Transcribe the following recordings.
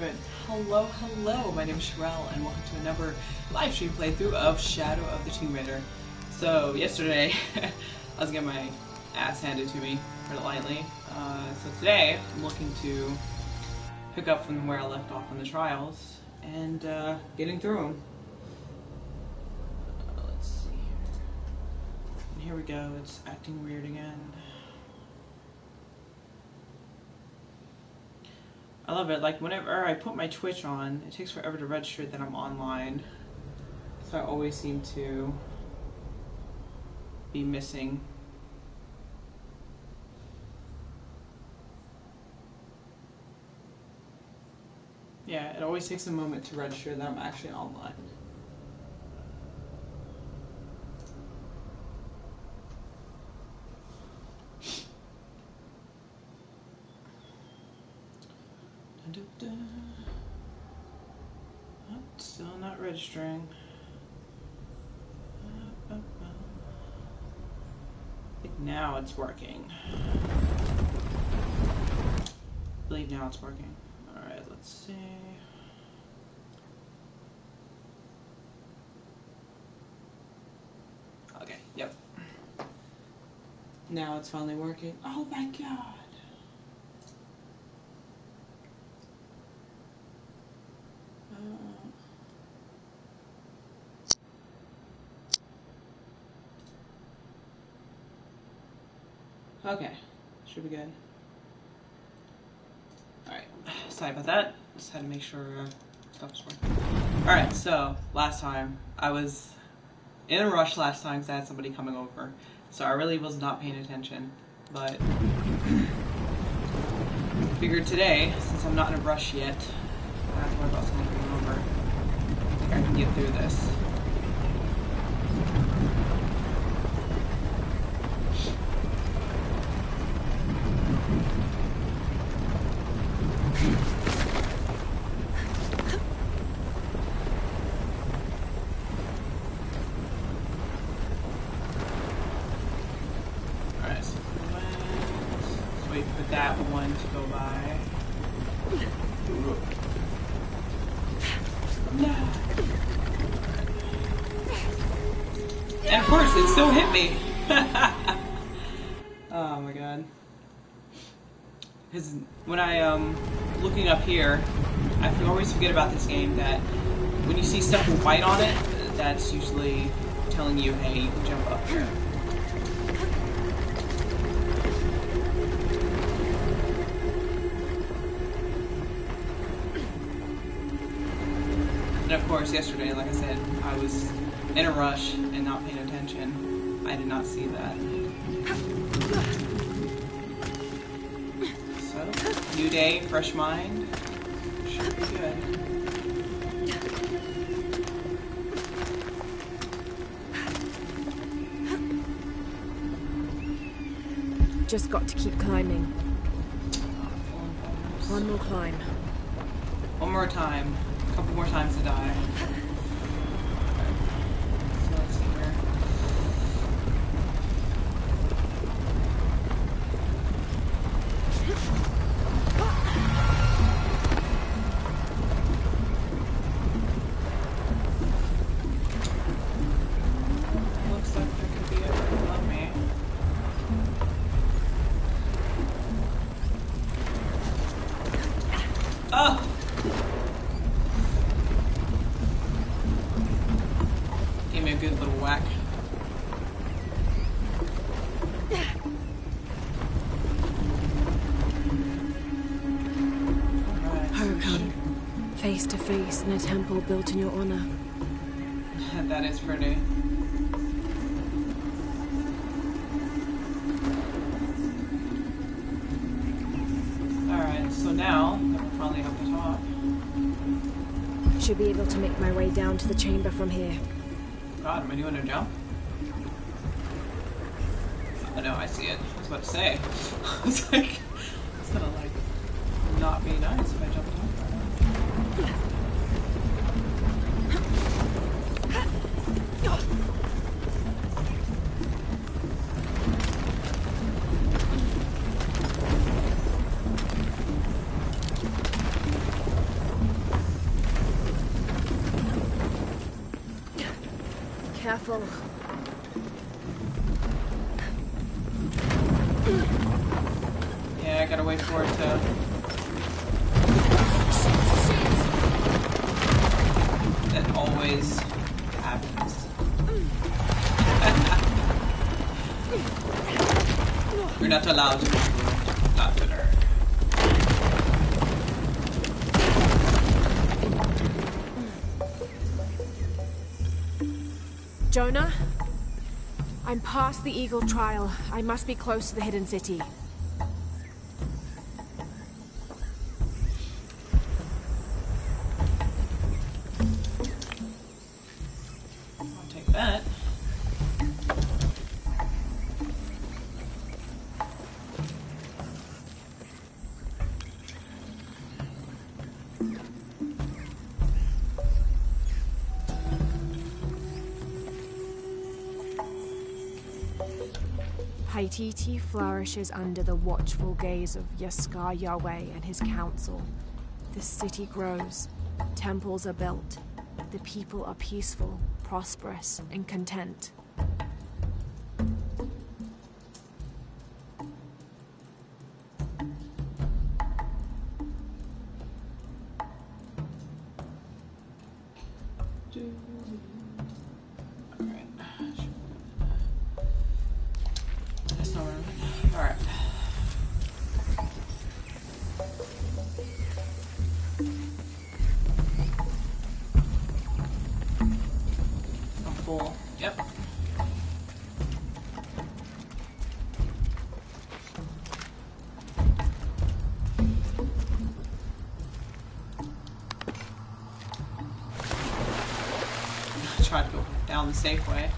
Alright, hello, my name is Sherelle, and welcome to another live stream playthrough of Shadow of the Tomb Raider. So, yesterday, I was getting my ass handed to me, put it lightly. So today, I'm looking to pick up from where I left off on the trials, and getting through them. Let's see here. And here we go, it's acting weird again. I love it. Like, whenever I put my Twitch on, it takes forever to register that I'm online. So I always seem to be missing. Yeah, it always takes a moment to register that I'm actually online. Oh, still not registering. I think now it's working. I believe now it's working. Alright, let's see. Okay, yep. Now it's finally working. Oh my god! Okay, should be good. Alright, sorry about that. Just had to make sure stuff was working. Alright, so last time, I was in a rush last time because I had somebody coming over. So I really was not paying attention. But figured today, since I'm not in a rush yet, I don't have to worry about someone coming over. I think I can get through this. Wait for that one to go by. No. And of course, it still hit me. Oh my god. Because when I looking up here, I always forget about this game that when you see stuff with white on it, that's usually telling you, hey, you can jump up here. And of course, yesterday, like I said, I was in a rush and not paying attention. I did not see that. So, new day, fresh mind. Should be good. Just got to keep climbing. One more climb. One more time. A couple more times to die. Okay. So let's see here. Looks like there could be a right below me. Oh! Gave me a good little whack. Huracan, face to face in a temple built in your honor. That is pretty. Alright, so now that we're finally up the top. Should be able to make my way down to the chamber from here. God, am I doing a jump? Oh no, I see it. I was about to say. I was like, it's gonna like not be nice if I jump on right now. careful. Yeah, I gotta wait for it to... That always happens. You're not allowed to move. Not to learn. Jonah? I'm past the Eagle Trial. I must be close to the hidden city. I'll take that. Haititi flourishes under the watchful gaze of Yaskar Yahweh and his council. The city grows, temples are built, the people are peaceful, prosperous, and content. Alright. That's not right. Alright. I'm full. Yep. Try to go down the safe way.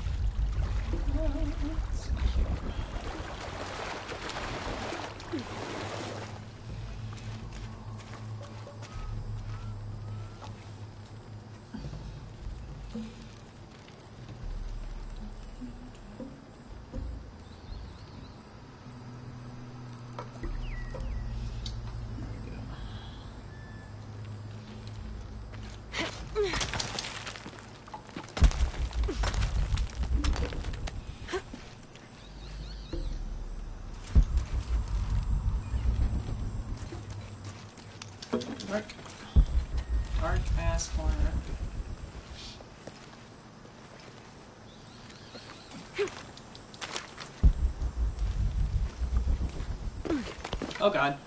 Dark ass corner. Oh god.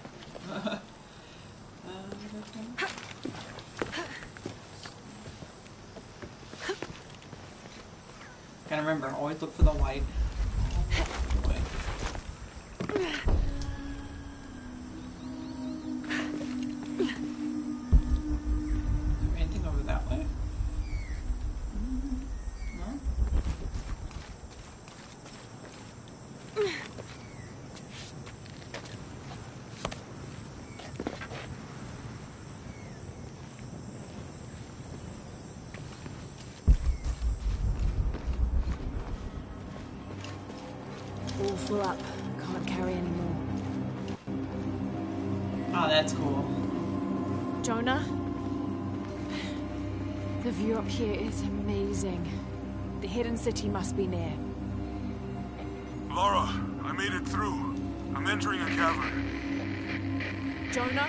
Gotta remember, always look for the white. Anything over that way? No? All full up. Can't carry anymore. Oh, that's cool. Jonah? The view up here is amazing. The hidden city must be near. Laura, I made it through. I'm entering a cavern. Jonah?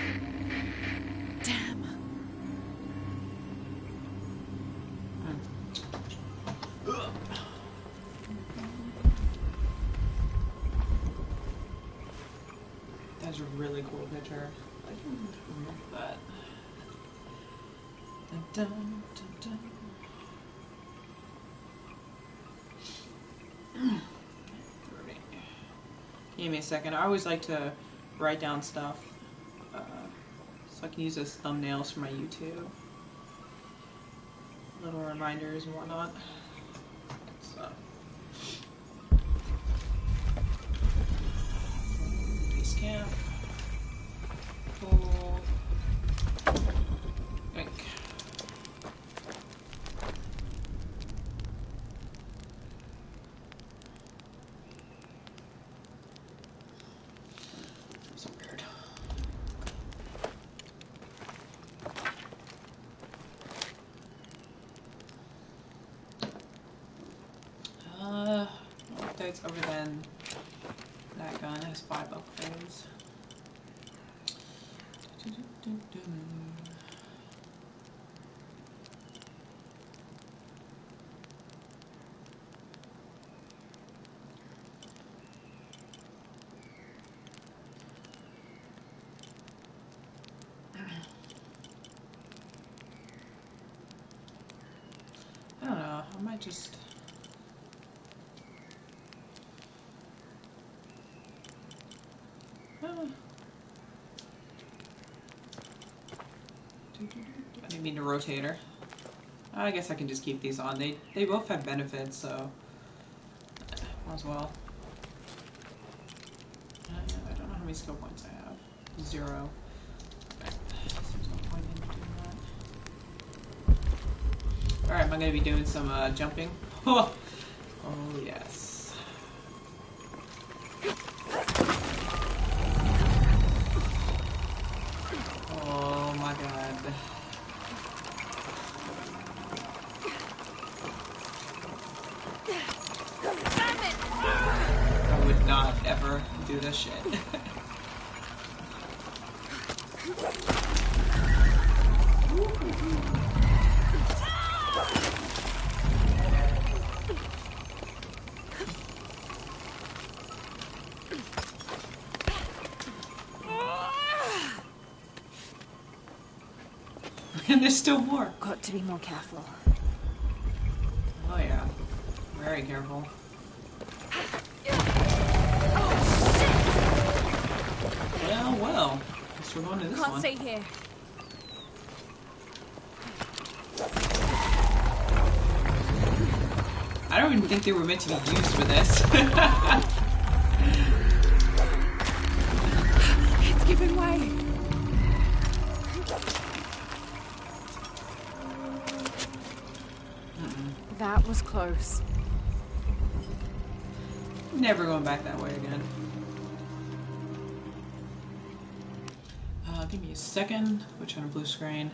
Damn. That's a really cool picture. I can remember that. Dun, dun, dun, dun. Give me a second. I always like to write down stuff so I can use as thumbnails for my YouTube. Little reminders and whatnot. So. Base camp. Cool. Yoink. So weird. sights other than that gun. It has 5 upgrades. I don't know, I might just... I didn't mean to rotate her. I guess I can just keep these on. They both have benefits, so might as well. I don't know how many skill points I have. 0. Okay. There's no point in doing that. Alright, am I going to be doing some jumping? Oh yes. Oh my god. I would not ever do this shit. And there's still more. Got to be more careful. Oh yeah. Very careful. Well. Guess we're going to this Can't one. stay here. I don't even think they were meant to be used for this. It's giving way. That was close. Never going back that way again. Give me a second. Which on a blue screen?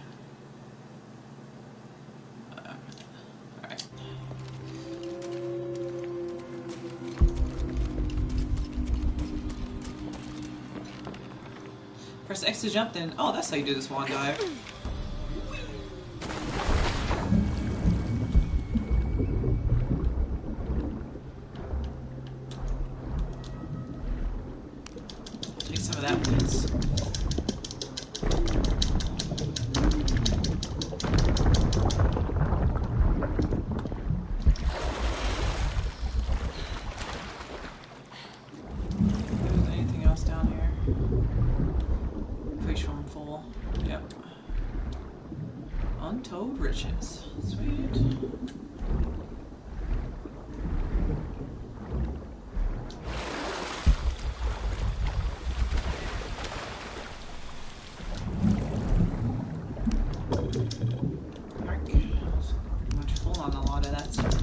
Alright. Press X to jump then. Oh, that's how you do this wand dive. Take some of that, please. Untold riches. Sweet. Mark. Pretty much full on a lot of that stuff.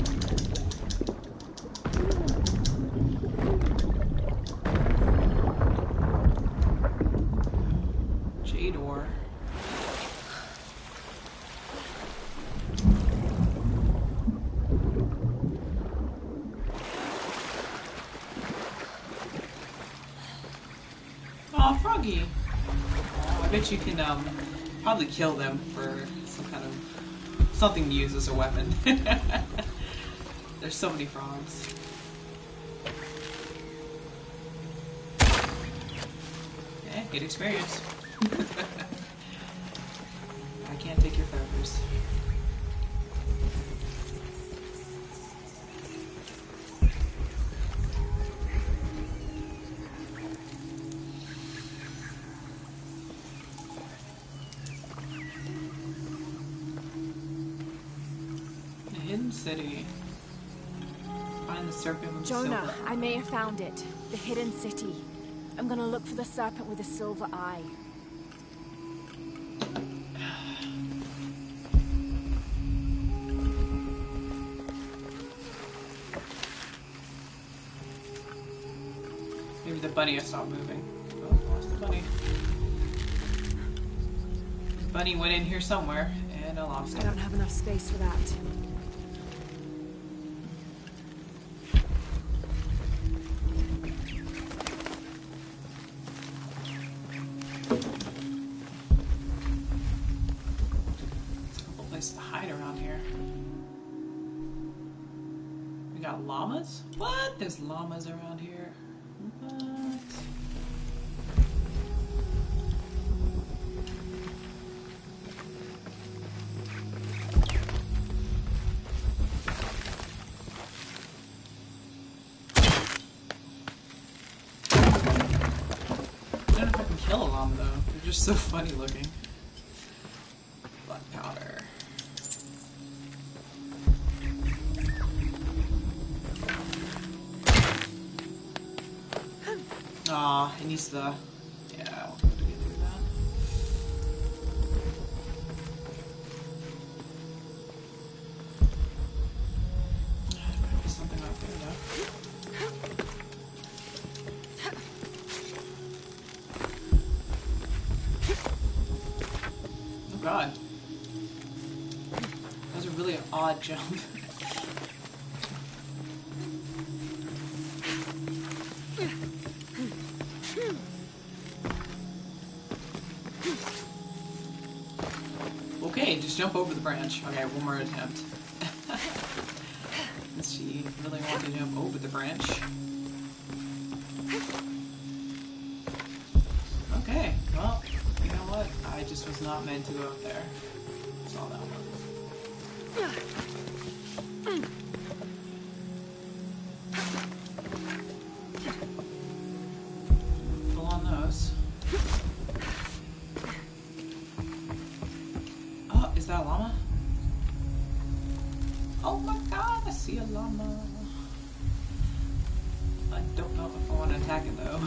Jade ore. Aw, Froggy! Oh, I bet you can probably kill them for some kind of something to use as a weapon. There's so many frogs. Yeah, get experience. I can't take your feathers. Hidden city. Find the serpent with Jonah, silver. I may have found it. The hidden city. I'm gonna look for the serpent with a silver eye. Maybe the bunny will stop moving. Oh, lost the bunny. The bunny went in here somewhere, and I lost I it. don't have enough space for that. place to hide around here. We got llamas? What? There's llamas around here. What? I don't know if I can kill a llama though. They're just so funny looking. Black powder. Aw, it needs the... Yeah, I won't be able to get through that. There might be something out there though. Oh god. That was a really odd jump. Okay, just jump over the branch. Okay, one more attempt. Does she really want to jump over the branch? Okay, well, you know what? I just was not meant to go up there. That's all that was. Pull on those. Oh, is that a llama? Oh my god, I see a llama. I don't know if I want to attack it though.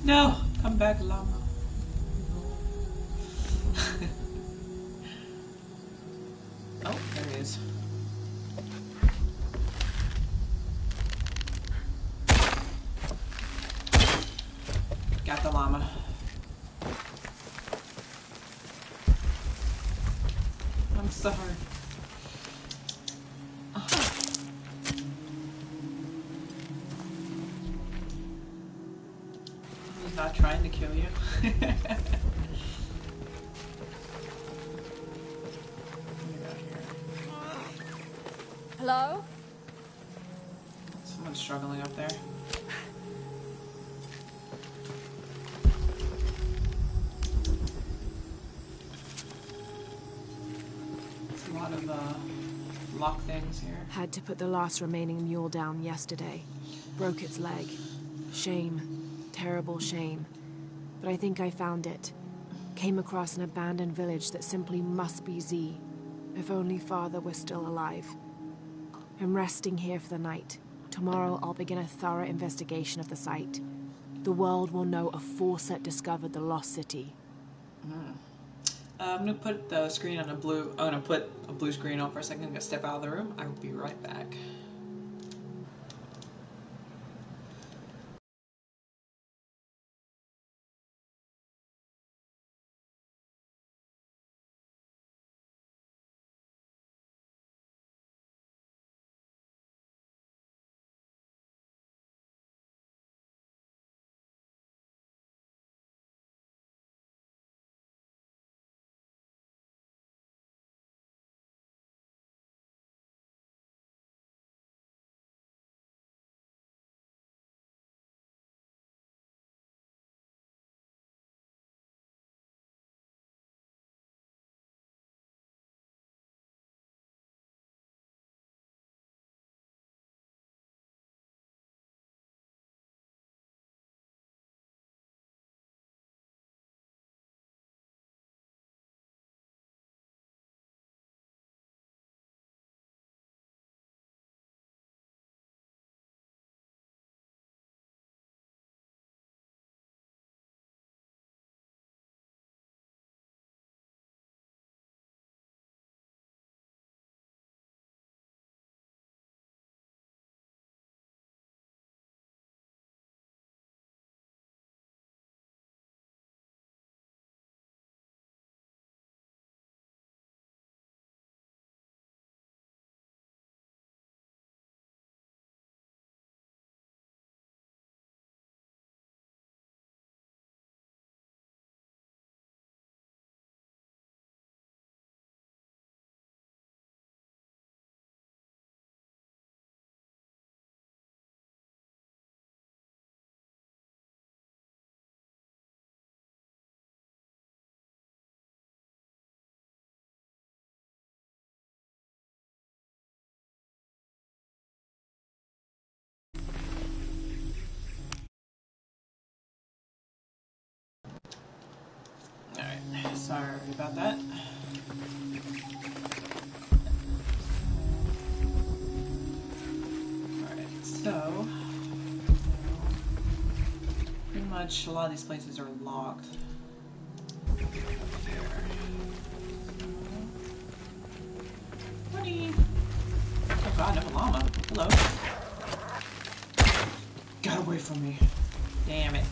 No! Come back, llama. Oh, there he is. Got the llama. I'm sorry. He's not trying to kill you. What do we got here? Hello? Someone's struggling up there. There's a lot of lock things here. Had to put the last remaining mule down yesterday. Broke its leg. Shame. Terrible shame. But I think I found it. Came across an abandoned village that simply must be Z. If only father were still alive. I'm resting here for the night. Tomorrow I'll begin a thorough investigation of the site. The world will know a Forset discovered the lost city. I'm gonna put the screen on a blue. I'm gonna put a blue screen on for a second. I'm gonna step out of the room. I will be right back. Sorry about that. Alright, so pretty much a lot of these places are locked. Buddy! Oh god, I have a llama. Hello. Got away from me. Damn it.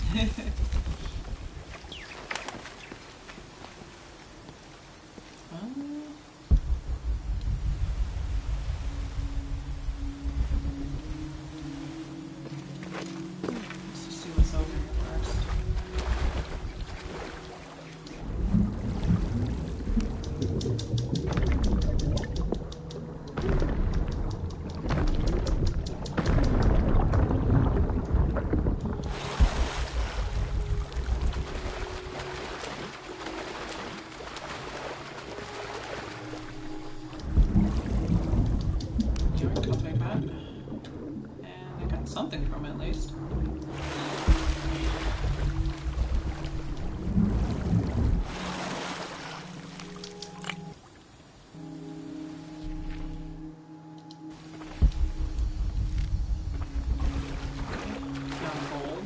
Let's just see what's over here first. I'll take that. And I got something from it at least. Found gold.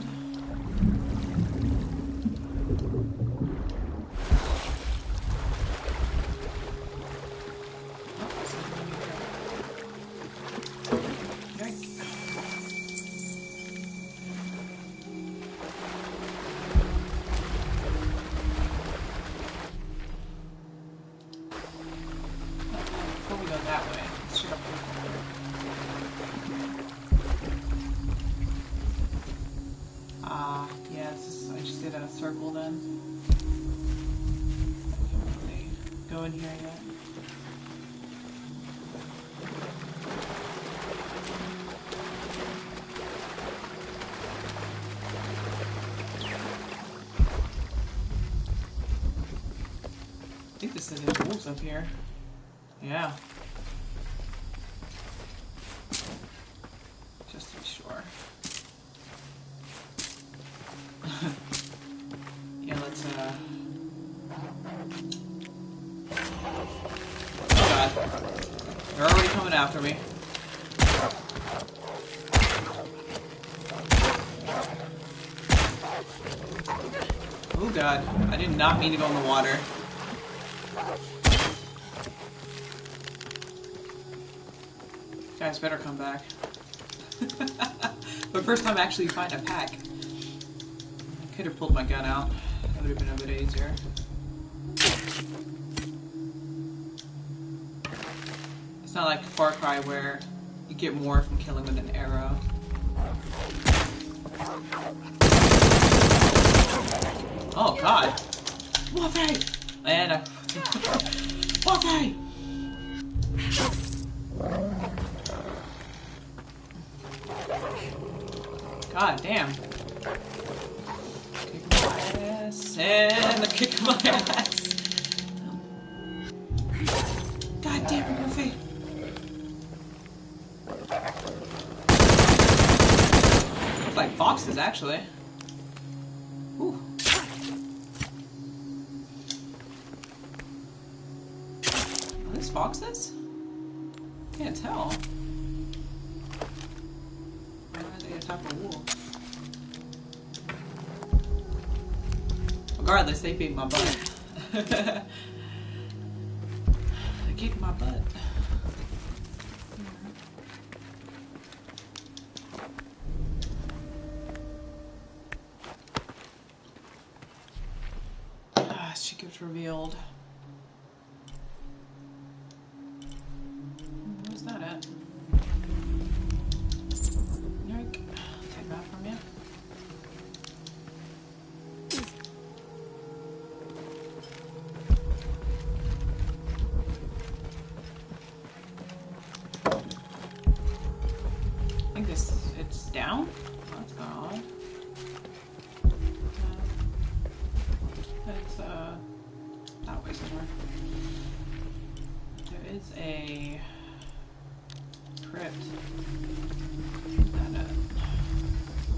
Oh, something here. Yikes. Before we go that way, let's check out the corner. Ah, yes, I just did a circle then. I can't really go in here yet. I think this is the wolves up here. Yeah. Just to be sure. Yeah, let's oh god. They're already coming after me. Oh god. I did not mean to go in the water. Guys better come back. But first time I actually find a pack. I could have pulled my gun out. That would have been a bit easier. It's not like Far Cry where you get more from killing with an arrow. Oh god! Waffy! And I... Waffy! God damn. Kick my ass and a kick my ass. God damn it, Goofy. Looks like foxes, actually. Ooh. Are these foxes? Can't tell. Type of wolf. Regardless, they beat my butt. They kicked my butt. Ah, she gets revealed. Where's that at? Take that from you. I think it's down? Oh, that's kind of odd. It's, that way somewhere. There is a crypt.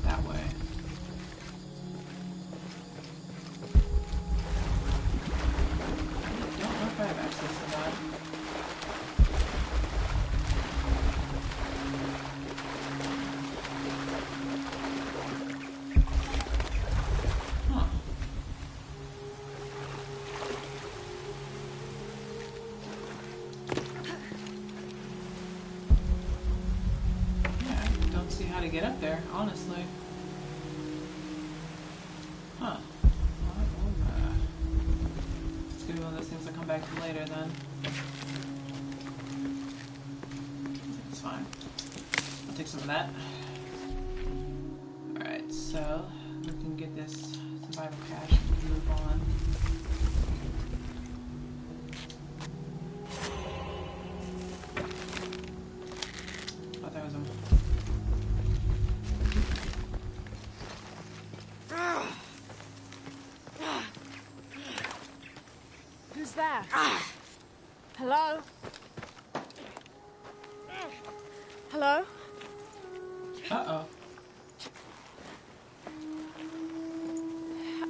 That way. get up there, honestly. Huh. It's gonna be one of those things I come back to later then. It's fine. I'll take some of that. Alright, so we can get this survival cache and move on. Oh, that was him. Who's there? Hello? Hello? Uh-oh.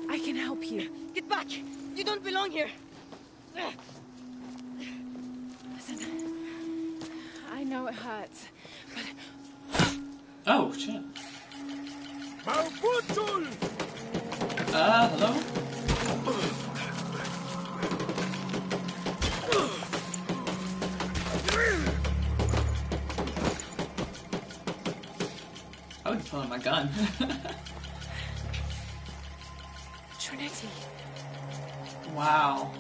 I can help you. Get back! You don't belong here! Listen, I know it hurts, but Oh, shit. Hello? I would pull out my gun. Trinity. Wow.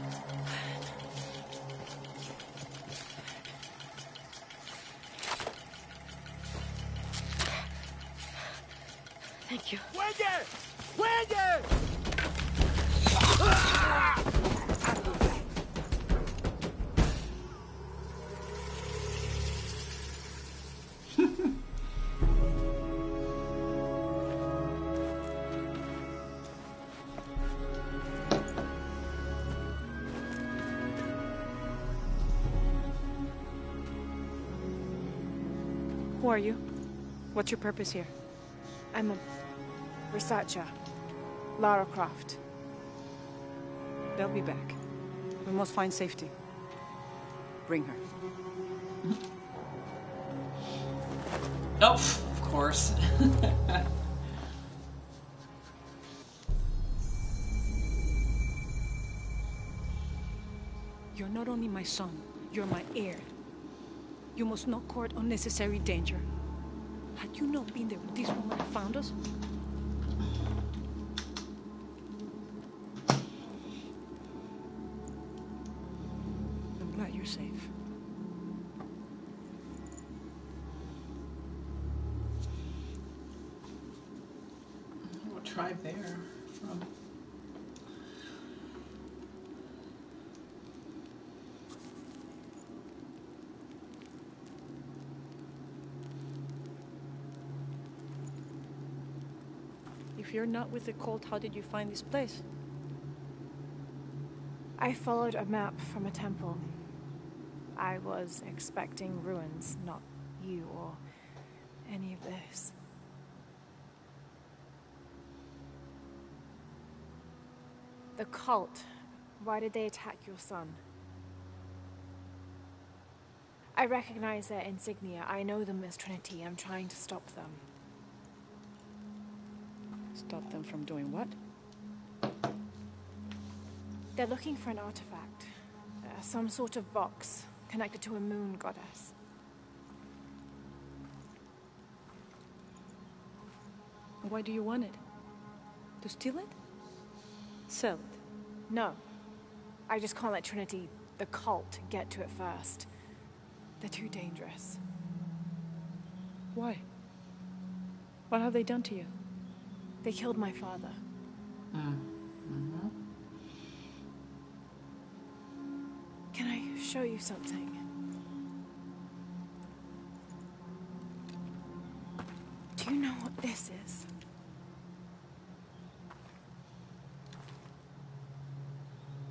Thank you. Who are you? What's your purpose here? I'm a researcher. Lara Croft. They'll be back. We must find safety. Bring her. Oh, of course. You're not only my son, you're my heir. You must not court unnecessary danger. Had you not been there when this woman had found us? I'm glad you're safe. What tribe they're from? If you're not with the cult, how did you find this place? I followed a map from a temple. I was expecting ruins, not you or any of this. The cult. Why did they attack your son? I recognize their insignia. I know them as Trinity. I'm trying to stop them. Stop them from doing what? They're looking for an artifact. Some sort of box connected to a moon goddess. Why do you want it? To steal it? Sell it? No. I just can't let Trinity, the cult, get to it first. They're too dangerous. Why? What have they done to you? They killed my father. Mm-hmm. Can I show you something? Do you know what this is?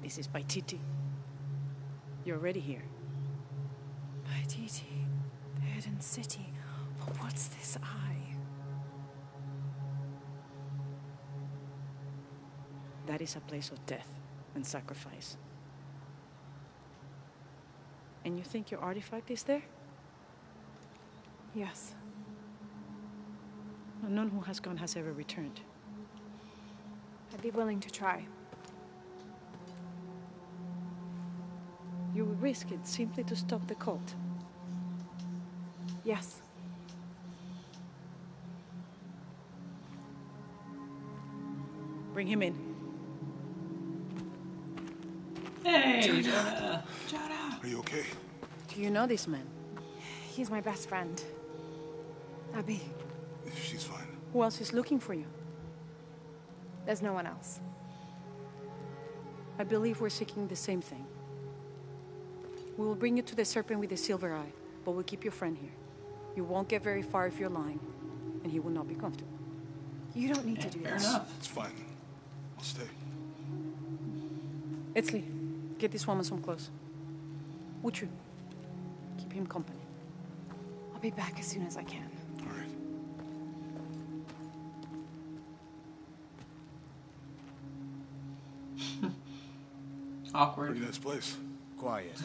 This is by Titi. You're already here. By Titi, the hidden city. But what's this eye? That is a place of death and sacrifice. And you think your artifact is there? Yes. None who has gone has ever returned. I'd be willing to try. You would risk it simply to stop the cult. Yes. Bring him in. Hey, Jonah. Jonah. Are you okay? Do you know this man? He's my best friend. Abby, She's fine. Who else is looking for you? there's no one else. I believe we're seeking the same thing. We will bring you to the serpent with the silver eye, but we'll keep your friend here. You won't get very far if you're lying, and he will not be comfortable. You don't need to do Fair this. enough. It's fine. I'll stay. Etzli, get this woman some clothes. Uchu, keep him company. I'll be back as soon as I can. All right. Awkward. Pretty nice place. Quiet.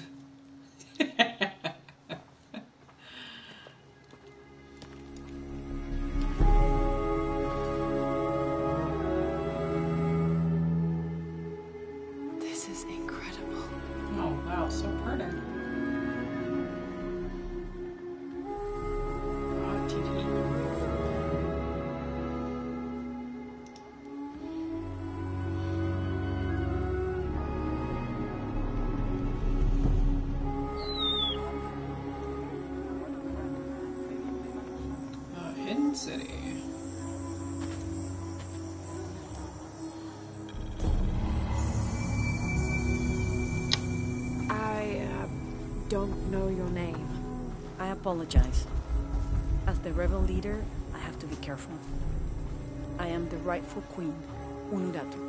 This is incredible. Oh, wow, so pretty. Oh, TT. Hidden City. I don't know your name. I apologize. As the rebel leader, I have to be careful. I am the rightful queen, Unuratu.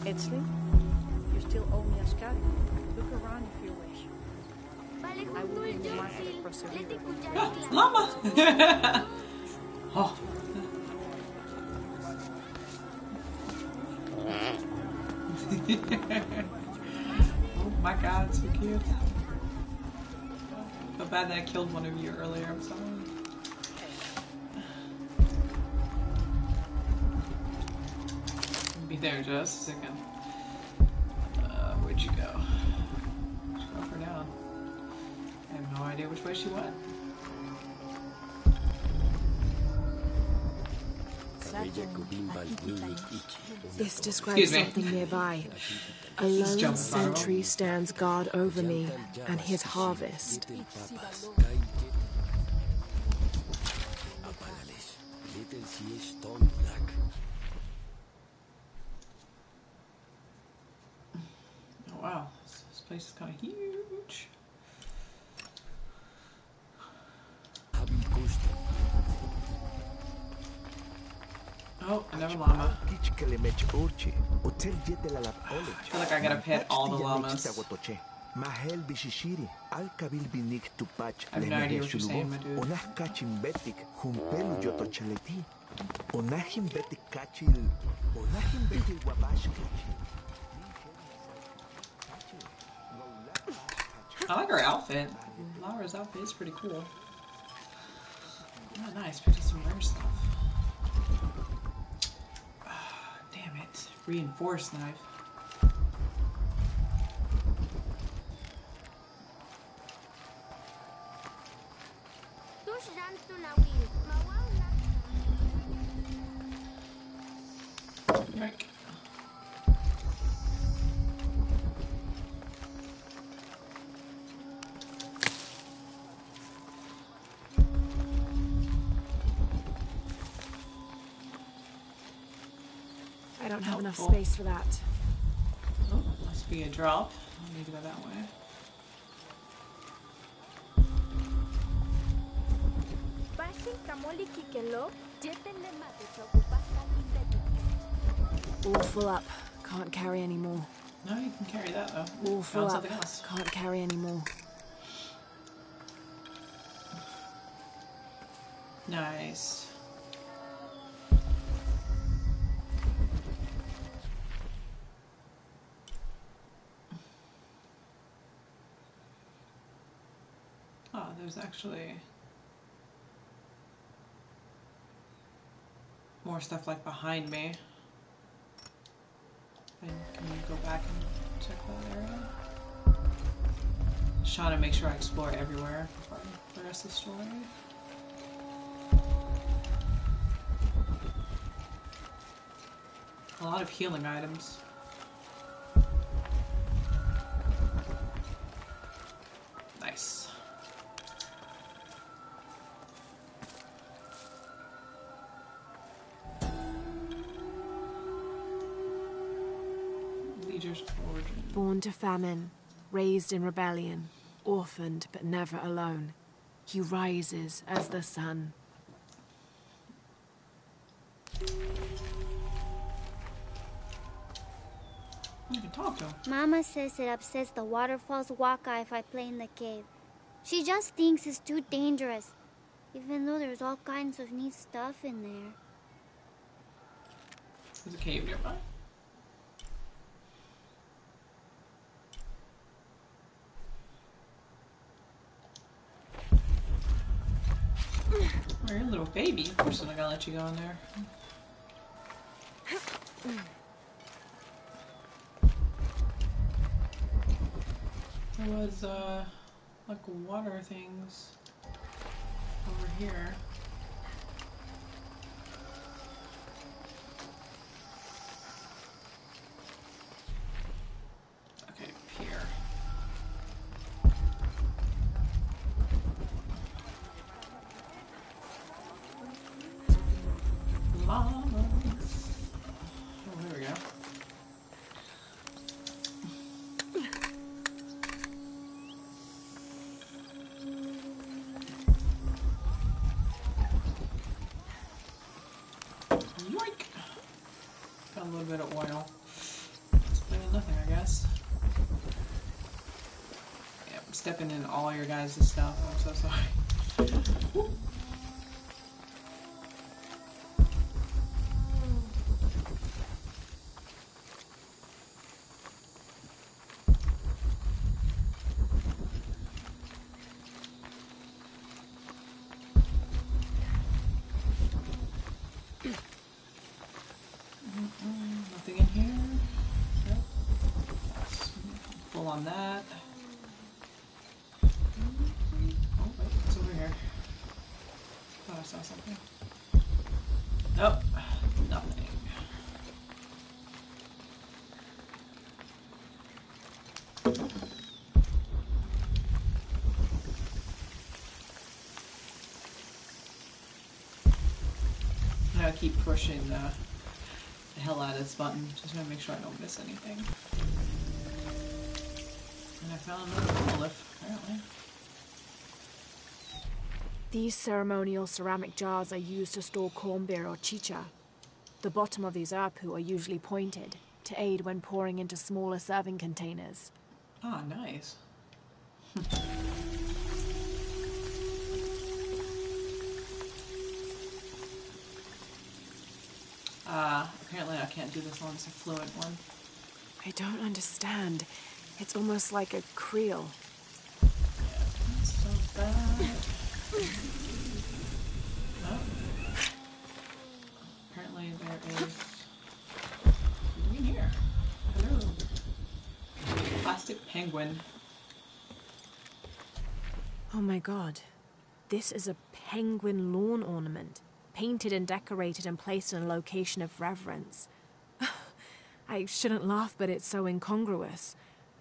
Etzli, you still owe me a scat. Look around if you wish. I will be reminded of perseverance. Llama! Oh. Oh my god, so cute. Feel bad that I killed one of you earlier, I'm sorry. Be there just a second. Where'd you go? Just go for now. I have no idea which way she went. This describes Excuse me. something nearby. A Just lone jump in front of him. sentry stands guard over me and his harvest. Oh wow, this place is kind of huge. Oh, another llama. I feel like I gotta pet all the llamas. I have no idea what you're saying, my dude. I like her outfit. Laura's outfit is pretty cool. Oh, nice. Picked up some rare stuff. Ah, damn it. Reinforced knife. Yoink. I don't have enough Helpful. space for that. Oh, must be a drop. I need to go that way. All full up. Can't carry any more. No, you can carry that though. All full Found up. something else. Can't carry any more. Nice. Oh, there's actually more stuff like behind me. And can you go back and check that area? Just trying to make sure I explore everywhere before the rest of the story. A lot of healing items. Nice. Leader's origin. Born to famine, raised in rebellion, orphaned but never alone, he rises as the sun. You can talk to him. Mama says it upsets the waterfall's waka if I play in the cave. She just thinks it's too dangerous, even though there's all kinds of neat stuff in there. There's a cave nearby. Oh, you're a little baby. Of course I'm not gonna let you go in there. There was, like water things over here. Okay, here. Llamas. Oh, there we go. Yoink! Got a little bit of oil. It's better than nothing, I guess. Yeah, I'm stepping in all your guys' stuff. I'm so sorry. Whoop. Nothing in here. Nope. That's full on that. Oh wait, what's over here? Thought I saw something. Nope, nothing. I gotta keep pushing the hell out of this button, just to make sure I don't miss anything. And I found another monolith, apparently. These ceremonial ceramic jars are used to store corn beer or chicha. The bottom of these apu are usually pointed, to aid when pouring into smaller serving containers. Oh, nice. Apparently I can't do this one, it's a fluent one. I don't understand. It's almost like a creel. Yeah, not so bad. Oh. Apparently there is... What's in here? Hello. Plastic penguin. Oh my god. This is a penguin lawn ornament, painted and decorated and placed in a location of reverence. I shouldn't laugh, but it's so incongruous.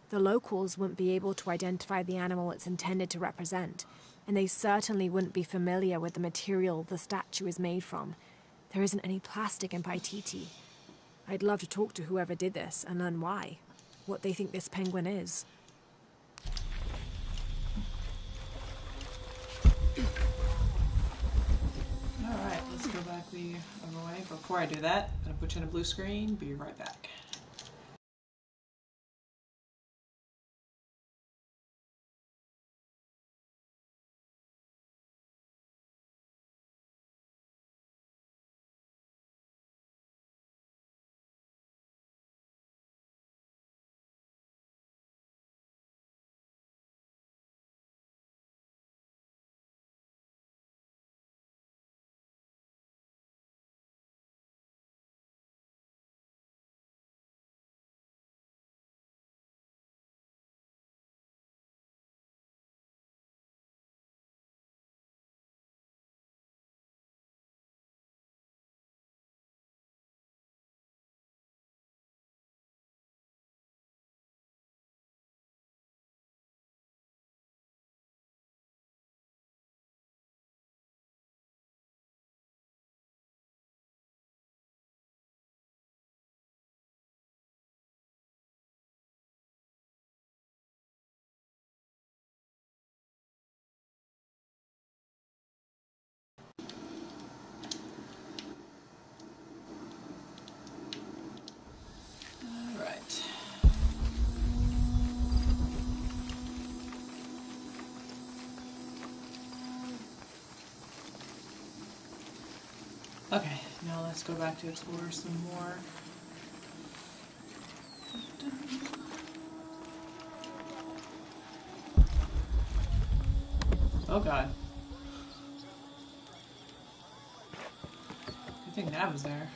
The locals wouldn't be able to identify the animal it's intended to represent, and they certainly wouldn't be familiar with the material the statue is made from. There isn't any plastic in Paititi. I'd love to talk to whoever did this and learn why, what they think this penguin is. Alright, let's go back the other way. Before I do that, I'm gonna put you in a blue screen. Be right back. let's go back to explore some more. Oh god. Good thing Nav was there.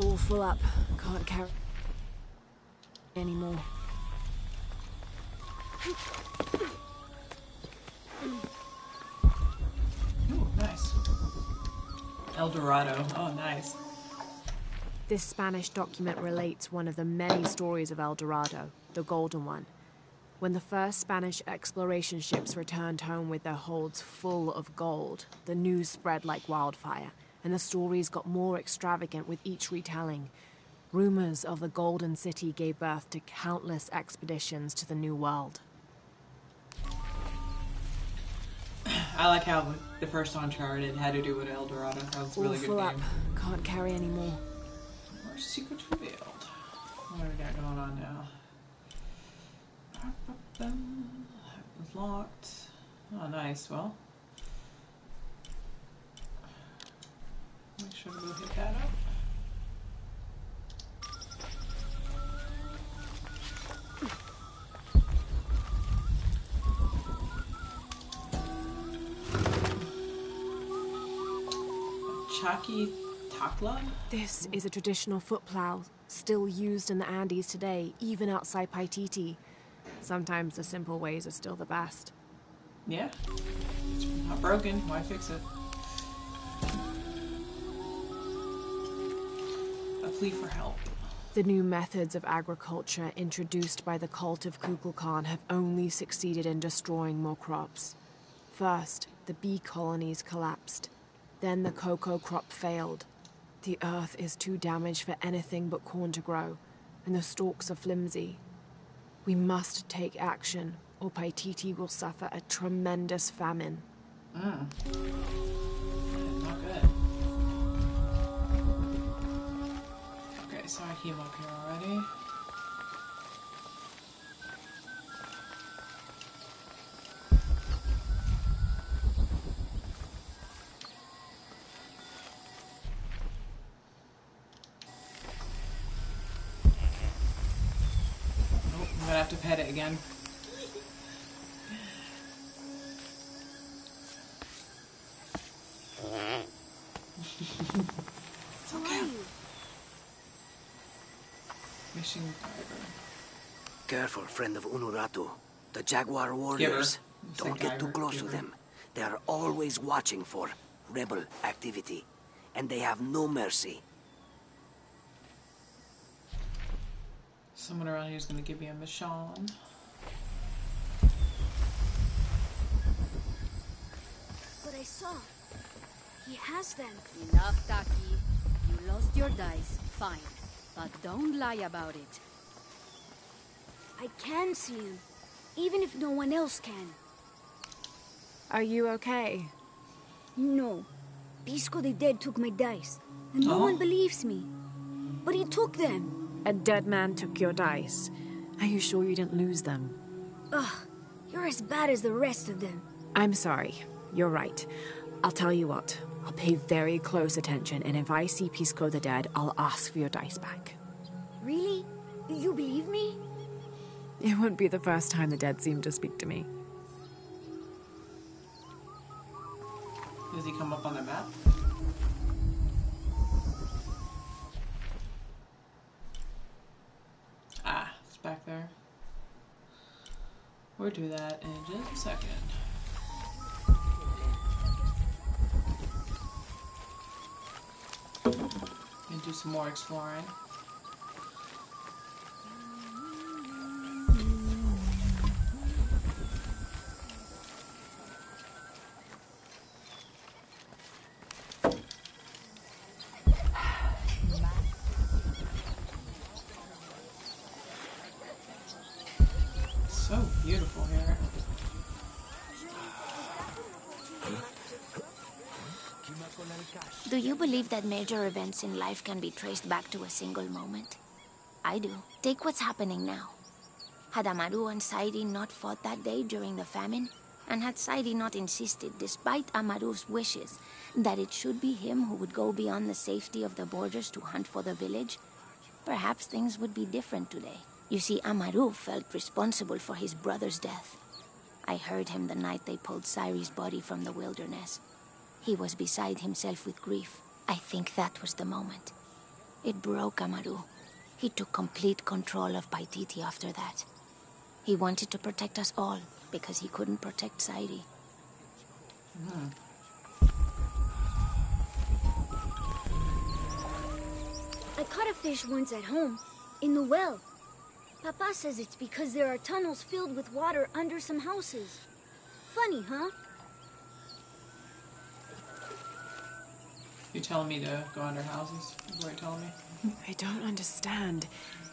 All full up. Can't carry anymore. Ooh, nice. El Dorado. Oh, nice. This Spanish document relates one of the many stories of El Dorado, the Golden One. When the first Spanish exploration ships returned home with their holds full of gold, the news spread like wildfire, and the stories got more extravagant with each retelling. Rumors of the Golden City gave birth to countless expeditions to the New World. I like how the first Uncharted had to do with El Dorado. That was a really good All full game. up. Can't carry anymore. More secrets revealed. What do we got going on now? That was locked. Oh, nice. Well, make sure to go hit that up. Chaki Takla? This is a traditional foot plow, still used in the Andes today, even outside Paititi. Sometimes the simple ways are still the best. Yeah. It's not broken. Why fix it? A plea for help. The new methods of agriculture introduced by the cult of Kukulkan have only succeeded in destroying more crops. First, the bee colonies collapsed. Then the cocoa crop failed. The earth is too damaged for anything but corn to grow, and the stalks are flimsy. We must take action, or Paititi will suffer a tremendous famine. Not good. Okay, so I came up here already. Nope, I'm gonna have to pet it again. It's okay. Mission driver. Careful, friend of Unuratu. The Jaguar warriors. It's Don't a get too Giver, close to Giver. them. They are always watching for rebel activity. And they have no mercy. Someone around here is gonna give me a mission. But I saw. He has them. Enough, Taki. You lost your dice, fine. But don't lie about it. I can see him. Even if no one else can. Are you okay? No. Pisco the Dead took my dice. And no Oh. one believes me. But he took them. A dead man took your dice. Are you sure you didn't lose them? Ugh. You're as bad as the rest of them. I'm sorry. You're right. I'll tell you what. I'll pay very close attention, and if I see Pisco the Dead, I'll ask for your dice back. Really? You believe me? It wouldn't be the first time the dead seemed to speak to me. Does he come up on the map? Ah, it's back there. We'll do that in just a second. And do some more exploring. So beautiful here. Do you believe that major events in life can be traced back to a single moment? I do. Take what's happening now. Had Amaru and Sairi not fought that day during the famine, And had Sairi not insisted, despite Amaru's wishes, that it should be him who would go beyond the safety of the borders to hunt for the village, perhaps things would be different today. You see, Amaru felt responsible for his brother's death. I heard him the night they pulled Sairi's body from the wilderness. He was beside himself with grief. I think that was the moment. It broke Amaru. He took complete control of Paititi after that. He wanted to protect us all, because he couldn't protect Sairi. I caught a fish once at home, in the well. Papa says it's because there are tunnels filled with water under some houses. Funny, huh? You telling me to go under houses? Is what you're telling me? I don't understand.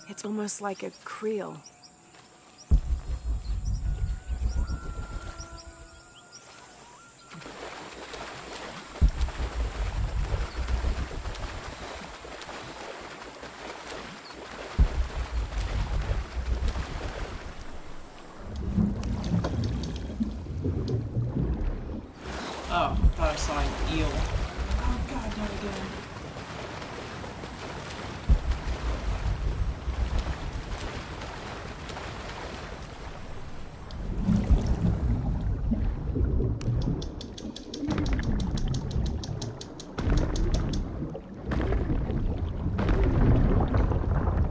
It's almost like a creel. Oh, I thought I saw an eel. Oh god, not again.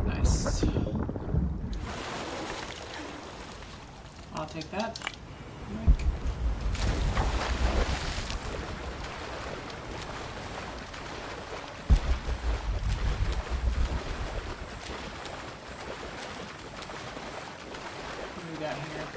Nice. I'll take that. Yoink. What do we got here?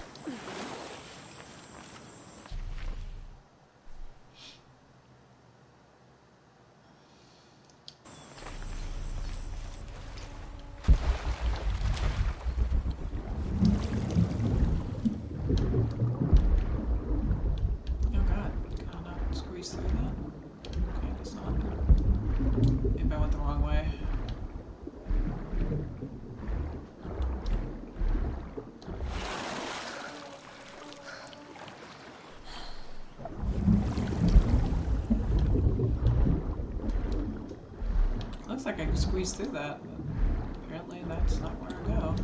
Oh god, can I not squeeze through that? Okay, I guess not. Maybe I went the wrong way. Looks like I can squeeze through that, but apparently that's not where I go.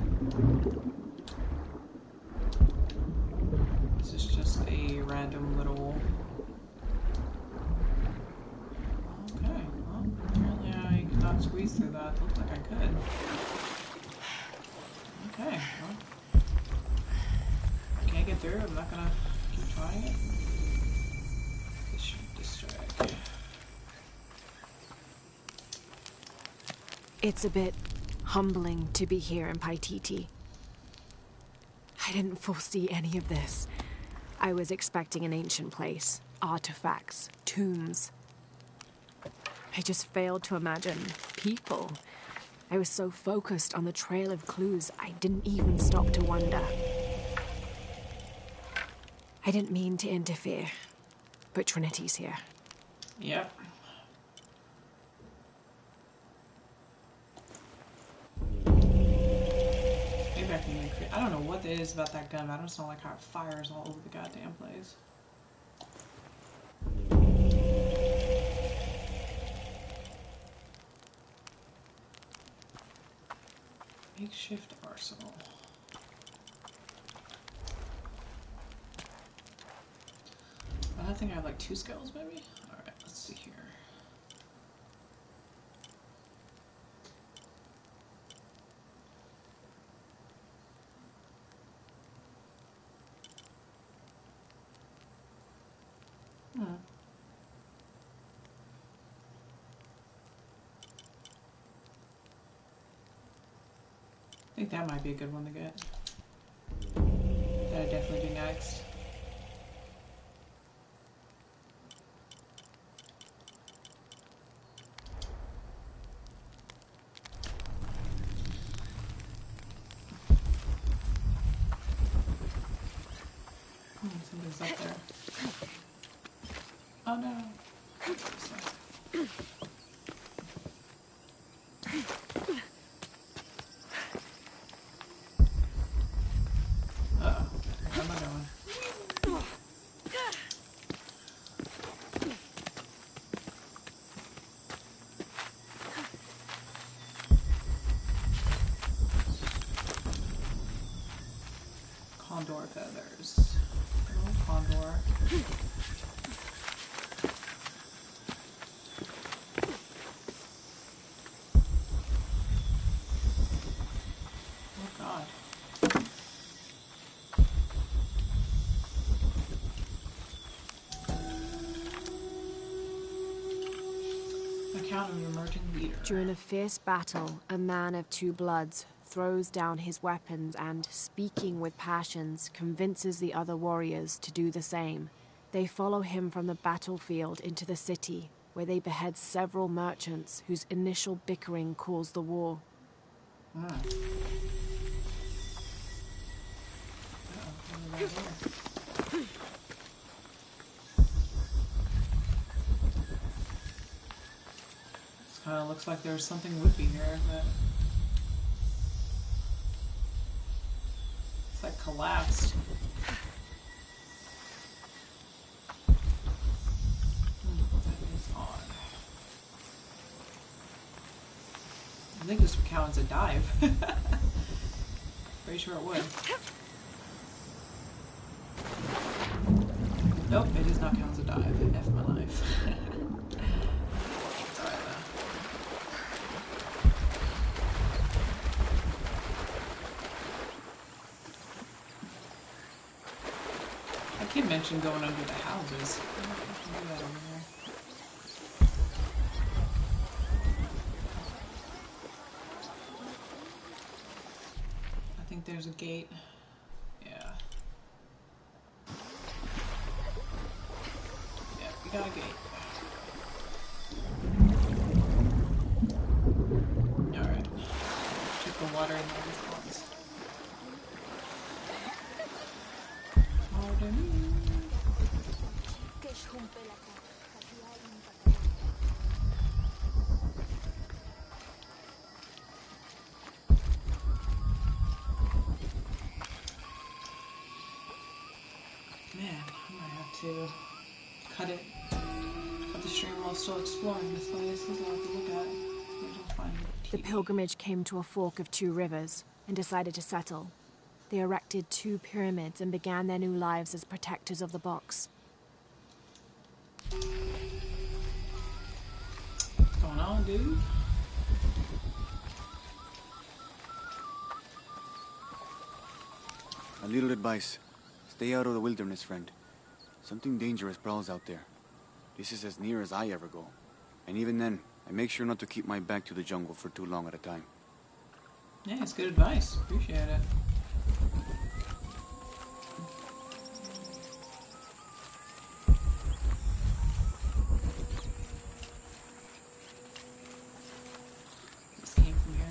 This is just a random little... Okay, well, apparently I cannot squeeze through that. Looked like I could. Okay, well. Can't get through, I'm not gonna keep trying it. This should distract. It's a bit humbling to be here in Paititi. I didn't foresee any of this. I was expecting an ancient place, artifacts, tombs. I just failed to imagine people. I was so focused on the trail of clues, I didn't even stop to wonder. I didn't mean to interfere, but Trinity's here. Yep. Maybe I can make it. I don't know what it is about that gun, but I just don't like how it fires all over the goddamn place. Makeshift arsenal. I think I have like 2 skulls, maybe? Alright, let's see here. I think that might be a good one to get. That'd definitely be next. Something's up there. Oh no. Uh-oh. Where am I going? feathers. Oh, condor. Oh god. Account of an emerging leader. During a fierce battle, a man of two bloods throws down his weapons and, speaking with passions, convinces the other warriors to do the same. They follow him from the battlefield into the city, where they behead several merchants whose initial bickering caused the war. Hmm. Uh-oh, what is that here? This kind of looks like there's something would be here, but it's like collapsed. That is odd. I think this would count as a dive. Pretty sure it would. Nope, it does not count as a dive. F my life. It's alright though. I keep mentioning going under the houses. I don't know if I can do that over here. I think there's a gate. Yeah. Yeah, we got a gate. Alright. Check the water in all these ponds. Pardon me. Man, I might have to cut the stream while still exploring this place. I'll have to look at it. Maybe I'll find The TV. pilgrimage came to a fork of two rivers and decided to settle. They erected two pyramids and began their new lives as protectors of the box. What's going on, dude? A little advice. Stay out of the wilderness, friend. Something dangerous prowls out there. This is as near as I ever go. And even then, I make sure not to keep my back to the jungle for too long at a time. Yeah, it's good advice. Appreciate it. This came from here.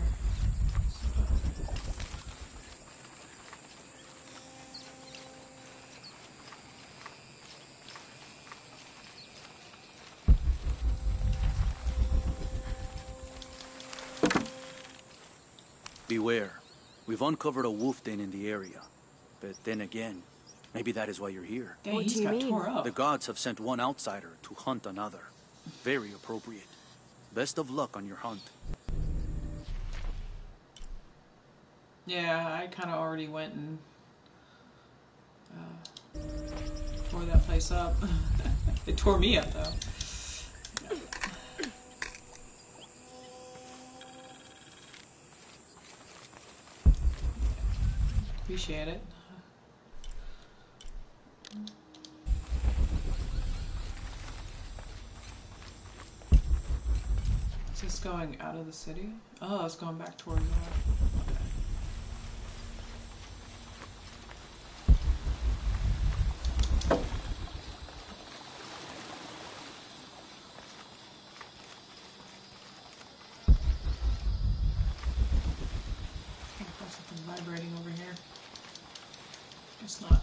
Beware. We've uncovered a wolf den in the area. But then again, maybe that is why you're here. Dang, What he's do you got mean? tore up. The gods have sent one outsider to hunt another. Very appropriate. Best of luck on your hunt. Yeah, I kind of already went and tore that place up. It tore me up, though. Appreciate it. Is this going out of the city? Oh, it's going back towards okay. I think there's something vibrating over here. Guess not.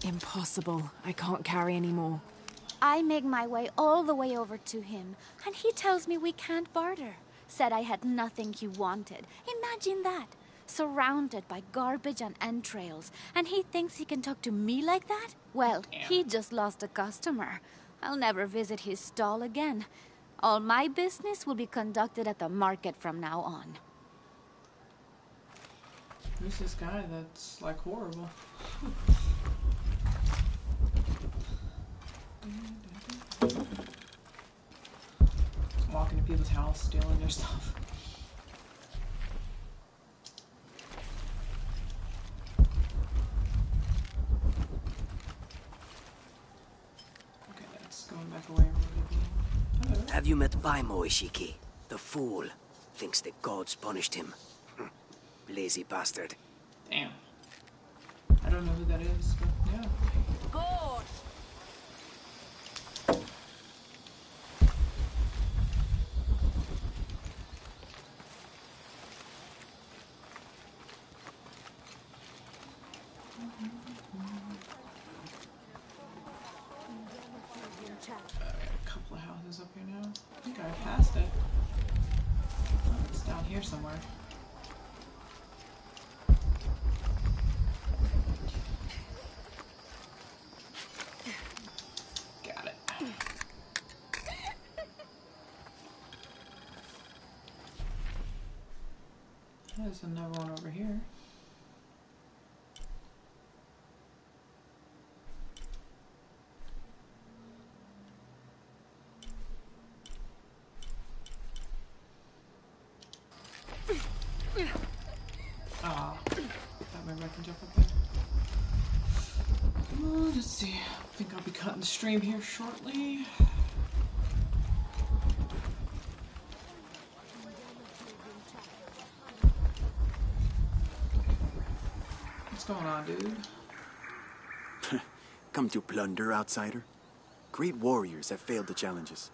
Impossible. I can't carry anymore. I make my way all the way over to him, and he tells me we can't barter. Said I had nothing he wanted. Imagine that. surrounded by garbage and entrails, and he thinks he can talk to me like that? Well, he just lost a customer. I'll never visit his stall again. All my business will be conducted at the market from now on. Who's this guy that's like horrible? Walking to people's house, stealing their stuff. Okay, that's going back away. Have you met Baimo Ishiki? The fool. Thinks the gods punished him. Lazy bastard. Damn. I don't know who that is, but yeah. God! A couple of houses up here now. I think I passed it. Oh, it's down here somewhere. Got it. There's another one over here. Ah, that maybe I can jump up there. Let's see. I think I'll be cutting the stream here shortly. What's going on, dude? Come to plunder, outsider? Great warriors have failed the challenges.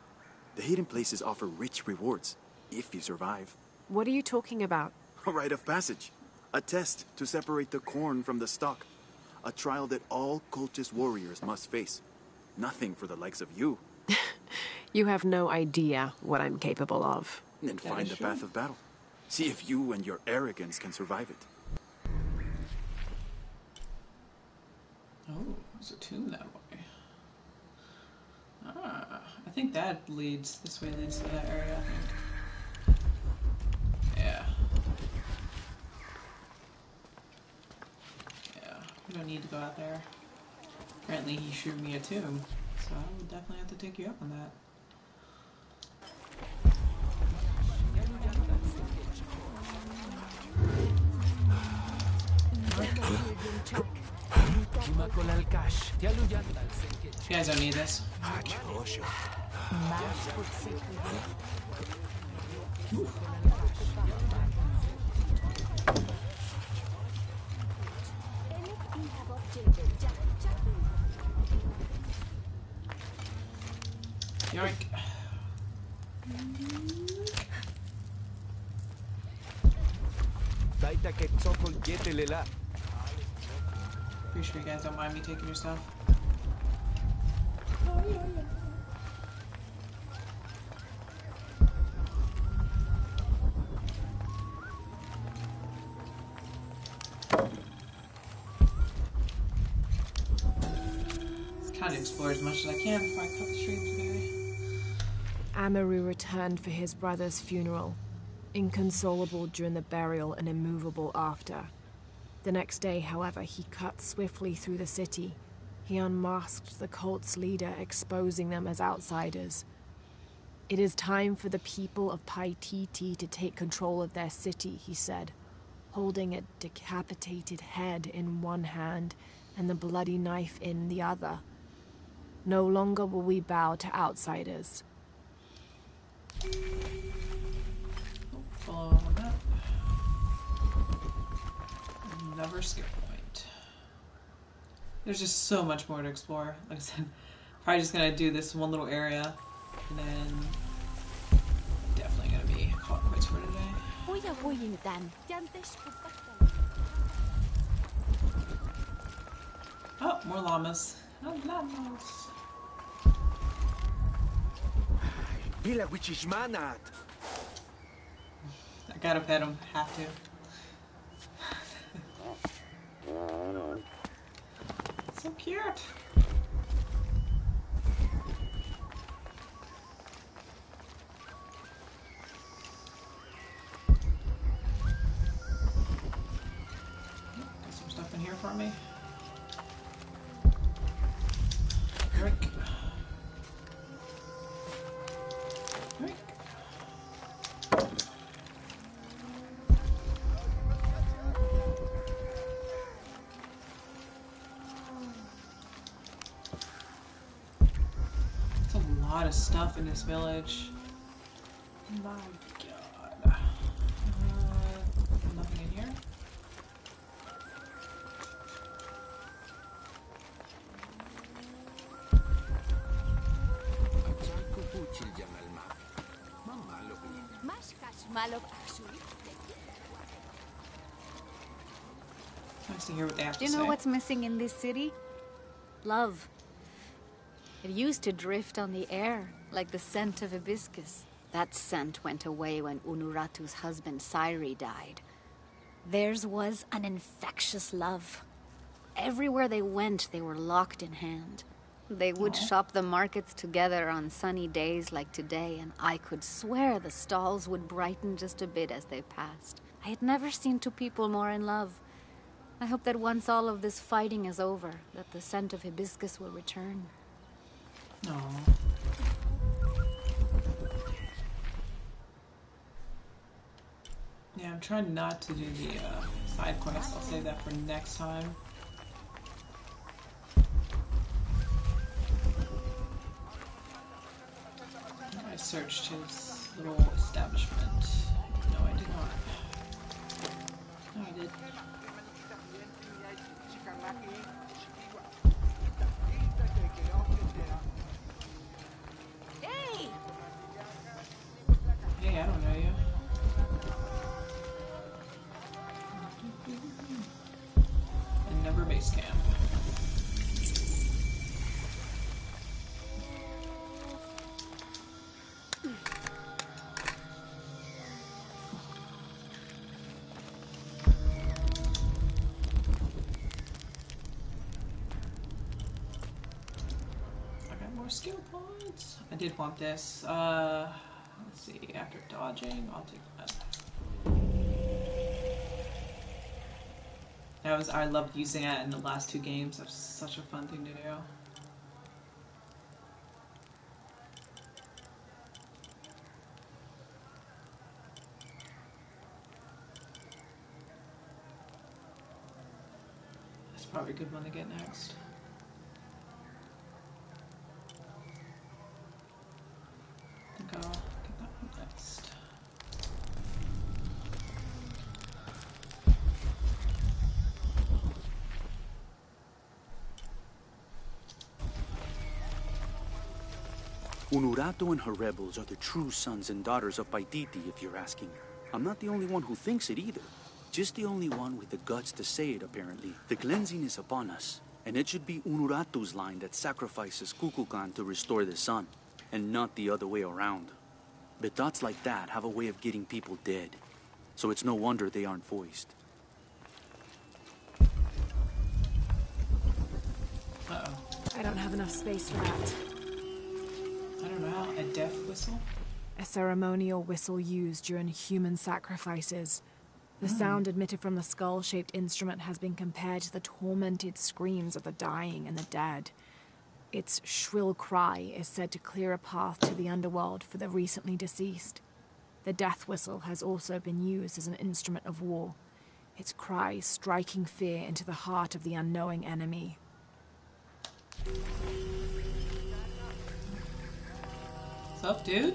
The hidden places offer rich rewards, if you survive. What are you talking about? A rite of passage. A test to separate the corn from the stalk. A trial that all cultist warriors must face. Nothing for the likes of you. You have no idea what I'm capable of. Then find the path of battle. See if you and your arrogance can survive it. Oh, there's a tomb that way. Ah, I think that leads, this way leads to that area, I think. Yeah. Yeah, we don't need to go out there. Apparently he showed me a tomb, so I would definitely have to take you up on that. You guys don't need this. Yoink. Pretty sure you guys don't mind me taking your stuff. Oh, yeah, yeah. Trying to explore as much as I can before I cut the stream today. Amaru returned for his brother's funeral, inconsolable during the burial and immovable after. The next day, however, he cut swiftly through the city. He unmasked the cult's leader, exposing them as outsiders. It is time for the people of Paititi to take control of their city, he said, holding a decapitated head in one hand and the bloody knife in the other. No longer will we bow to outsiders. Follow on that. Never skip point. There's just so much more to explore. Like I said, probably just gonna do this one little area, and then definitely gonna be caught quits for today. Oh, more llamas. Oh, llamas. I gotta pet him. Have to. So cute. Got some stuff in here for me. Drink. Drink. Lot of stuff in this village. My god. Nothing in here. Nice to hear what they have to say. Do you know what's missing in this city? Love. It used to drift on the air, like the scent of hibiscus. That scent went away when Unuratu's husband Sairi died. Theirs was an infectious love. Everywhere they went, they were locked in hand. They would shop the markets together on sunny days like today, and I could swear the stalls would brighten just a bit as they passed. I had never seen two people more in love. I hope that once all of this fighting is over, that the scent of hibiscus will return. Aww. Yeah, I'm trying not to do the side quest. I'll save that for next time. I searched his little establishment. No, I did not. No, I did. Hey, I don't know you. And never base camp. I got more skill points. I did want this. Let's see, after dodging, I'll take that. I loved using it in the last two games. That was such a fun thing to do. That's probably a good one to get next. I think I'll get that one next. Unuratu and her rebels are the true sons and daughters of Paititi, if you're asking. I'm not the only one who thinks it either. Just the only one with the guts to say it, apparently. The cleansing is upon us, and it should be Unuratu's line that sacrifices Kukulkan to restore the sun, and not the other way around. But thoughts like that have a way of getting people dead, so it's no wonder they aren't voiced. Uh-oh. I don't have enough space for that. I don't know, a death whistle? A ceremonial whistle used during human sacrifices. The sound emitted from the skull-shaped instrument has been compared to the tormented screams of the dying and the dead. Its shrill cry is said to clear a path to the underworld for the recently deceased. The death whistle has also been used as an instrument of war, its cry striking fear into the heart of the unknowing enemy. What's up, dude?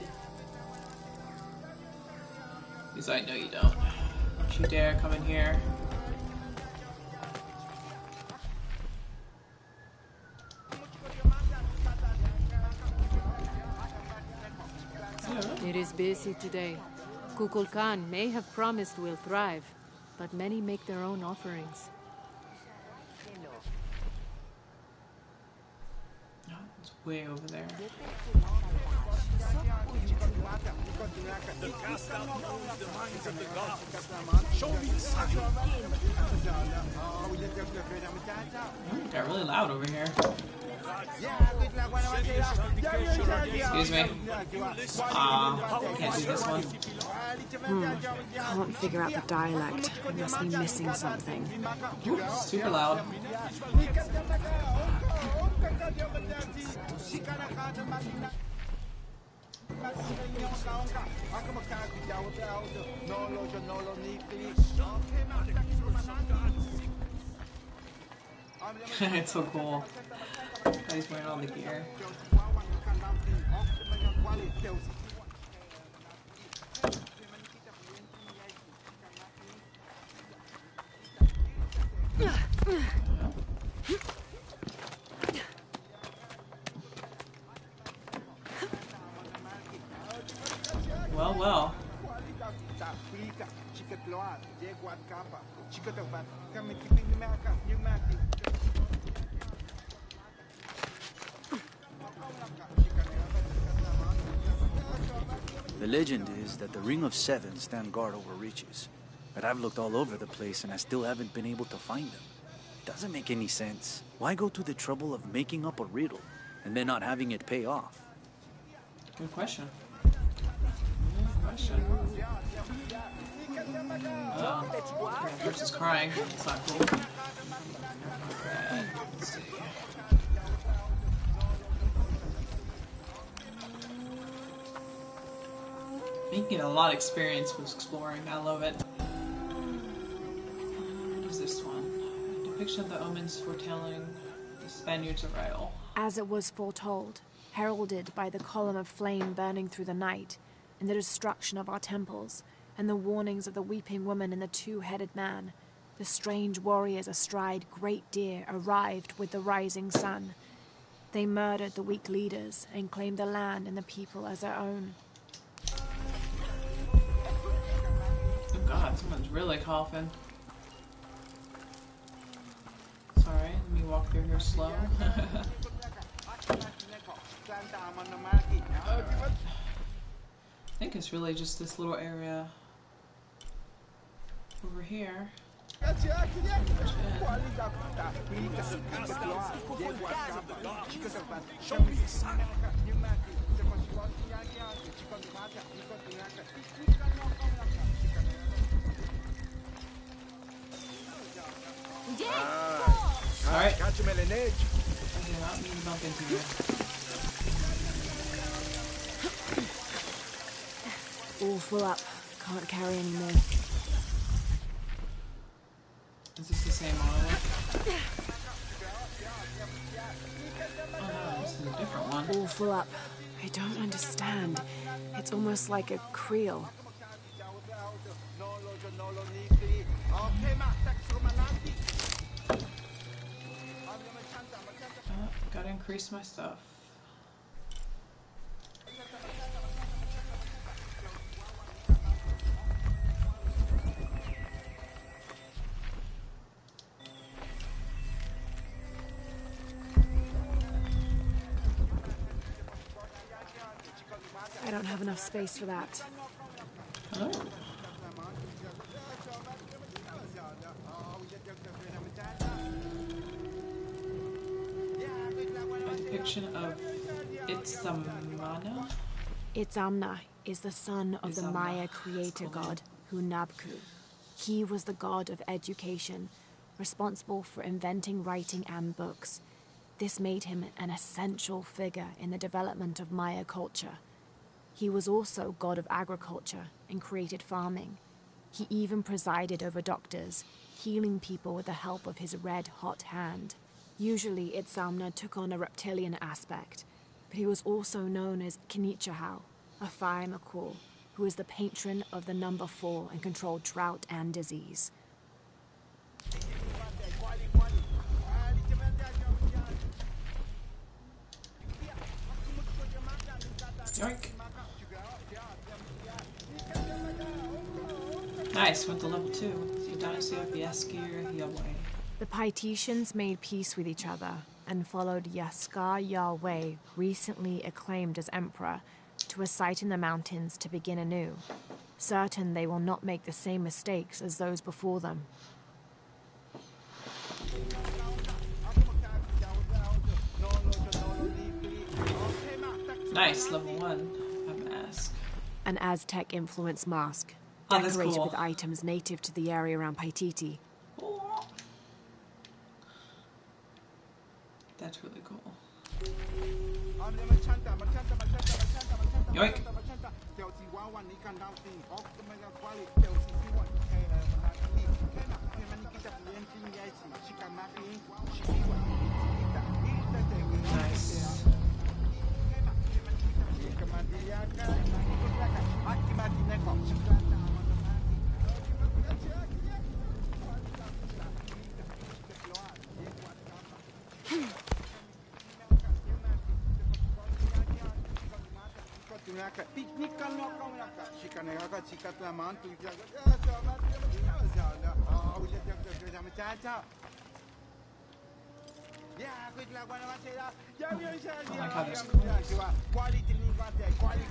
Because I know you don't. Don't you dare come in here. It is busy today. Kukulkan may have promised we'll thrive, but many make their own offerings. Oh, it's way over there. Got really loud over here. Excuse me. Can't do this one. Can't figure out the dialect. I must be missing something. Ooh, super loud. It's so cool. He's wearing all the gear. Well, well. The legend is that the Ring of Seven stand guard over riches. But I've looked all over the place and I still haven't been able to find them. It doesn't make any sense. Why go to the trouble of making up a riddle and then not having it pay off? Good question. Good question. First is crying. It's not cool. Alright, let's see. You get a lot of experience with exploring. I love it. What is this one? A depiction of the omens foretelling the Spaniards' arrival. As it was foretold, heralded by the column of flame burning through the night, and the destruction of our temples, and the warnings of the weeping woman and the two-headed man, the strange warriors astride great deer arrived with the rising sun. They murdered the weak leaders and claimed the land and the people as their own. Oh god, someone's really coughing. Sorry, let me walk through here slow. I think it's really just this little area over here. Alright. I did not mean to bump into you. All full up. Can't carry any more. Is this the same monolith? Oh no, this is a different one. All full up. I don't understand. It's almost like a creel. Gotta increase my stuff. I don't have enough space for that. Oh. A depiction of Itzamna? Itzamna is the son of the Maya creator god, Hunabku. He was the god of education, responsible for inventing writing and books. This made him an essential figure in the development of Maya culture. He was also god of agriculture and created farming. He even presided over doctors, healing people with the help of his red-hot hand. Usually, Itzamna took on a reptilian aspect, but he was also known as Kinichahau, a fire Makul, who is the patron of the number 4 and controlled drought and disease. Yoink. Nice, went to level 2. So Dynasty of Yaskir Yahweh. The Paititians made peace with each other and followed Yaskar Yahweh, recently acclaimed as emperor, to a site in the mountains to begin anew, certain they will not make the same mistakes as those before them. Nice, level 1. A mask. An Aztec-influenced mask, Oh, that's decorated cool. with items native to the area around Paititi. That's really cool. Yoink! Nice. I like how there's clothes. Quale.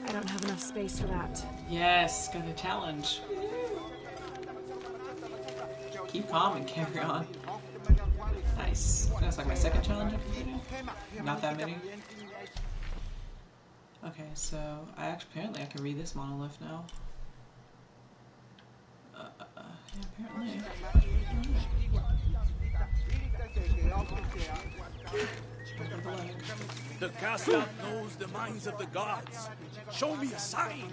I don't have enough space for that. Yes, got a challenge. Keep calm and carry on. Nice. That's like my second challenge I completed. Not that many. Okay, so apparently I can read this monolith now. Yeah, apparently. The cast-out knows the minds of the gods. Show me a sign.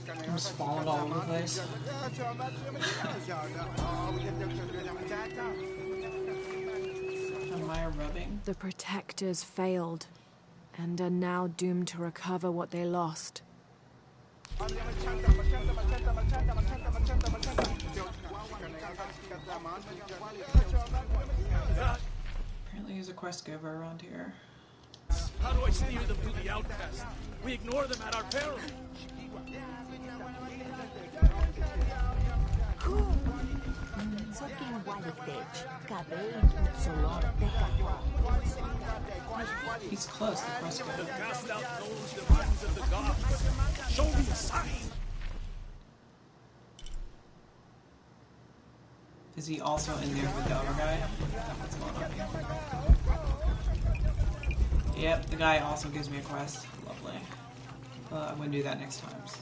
I'm just falling all over the place. Am I rubbing? The protectors failed, and are now doomed to recover what they lost. Apparently there's a quest giver around here. How do I steer them to the outcast? We ignore them at our peril. He's close, the quest giver. The cast out knows the minds of the gods. Show me a sign. Is he also in there with the other guy? What's going on here? Yep, the guy also gives me a quest. Lovely. I'm gonna do that next time, so.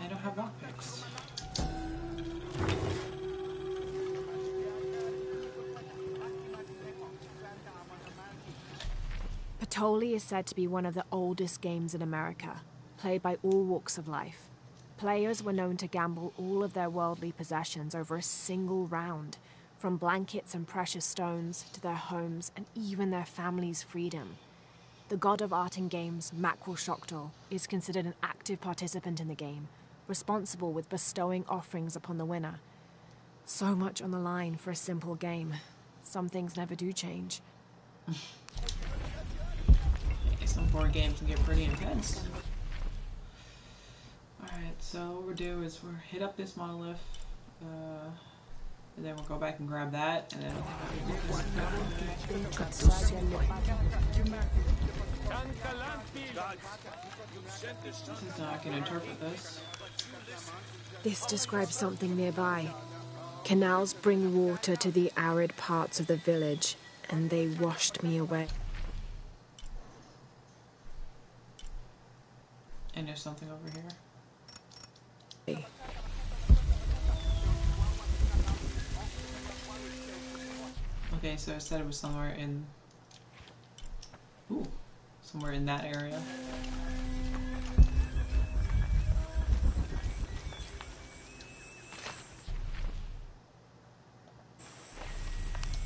I don't have lockpicks. Patoli is said to be one of the oldest games in America, played by all walks of life. Players were known to gamble all of their worldly possessions over a single round, from blankets and precious stones to their homes and even their family's freedom. The god of art and games, Mackerel Shockdal, is considered an active participant in the game, responsible with bestowing offerings upon the winner. So much on the line for a simple game. Some things never do change. Some board games can get pretty intense. Alright, so what we'll do is we'll hit up this monolith, and then we'll go back and grab that, and then I can interpret this. This describes something nearby. Canals bring water to the arid parts of the village, and they washed me away. And there's something over here. Okay, so it said it was somewhere in... Ooh, somewhere in that area.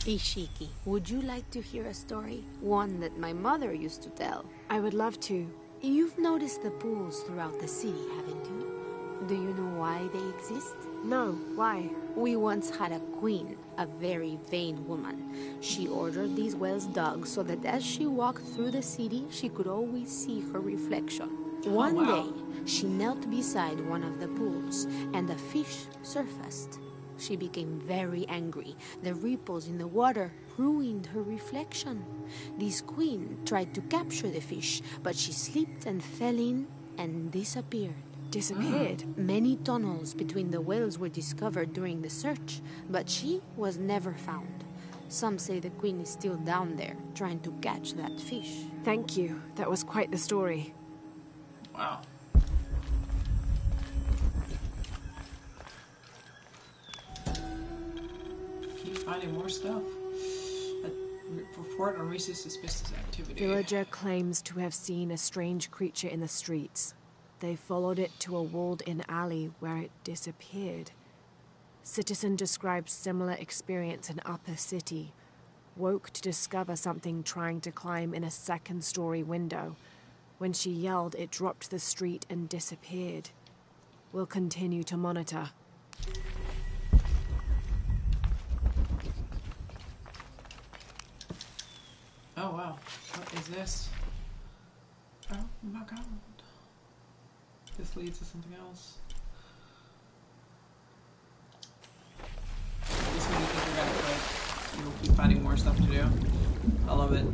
Ishiki, would you like to hear a story? One that my mother used to tell. I would love to. You've noticed the pools throughout the city, haven't you? Do you know why they exist? No, why? We once had a queen, a very vain woman. She ordered these wells dug so that as she walked through the city, she could always see her reflection. One day, she knelt beside one of the pools, and a fish surfaced. She became very angry. The ripples in the water ruined her reflection. This queen tried to capture the fish, but she slipped and fell in and disappeared. Disappeared? Many tunnels between the wells were discovered during the search, but she was never found. Some say the queen is still down there, trying to catch that fish. Thank you. That was quite the story. Wow. Keep finding more stuff. A report on recent suspicious activity. Villager claims to have seen a strange creature in the streets. They followed it to a walled-in alley where it disappeared. Citizen describes similar experience in Upper City. Woke to discover something trying to climb in a second-story window. When she yelled, it dropped to the street and disappeared. We'll continue to monitor. Oh wow, what is this? Oh my god. This leads to something else. This one you think you're gonna quit. You'll keep finding more stuff to do. I love it.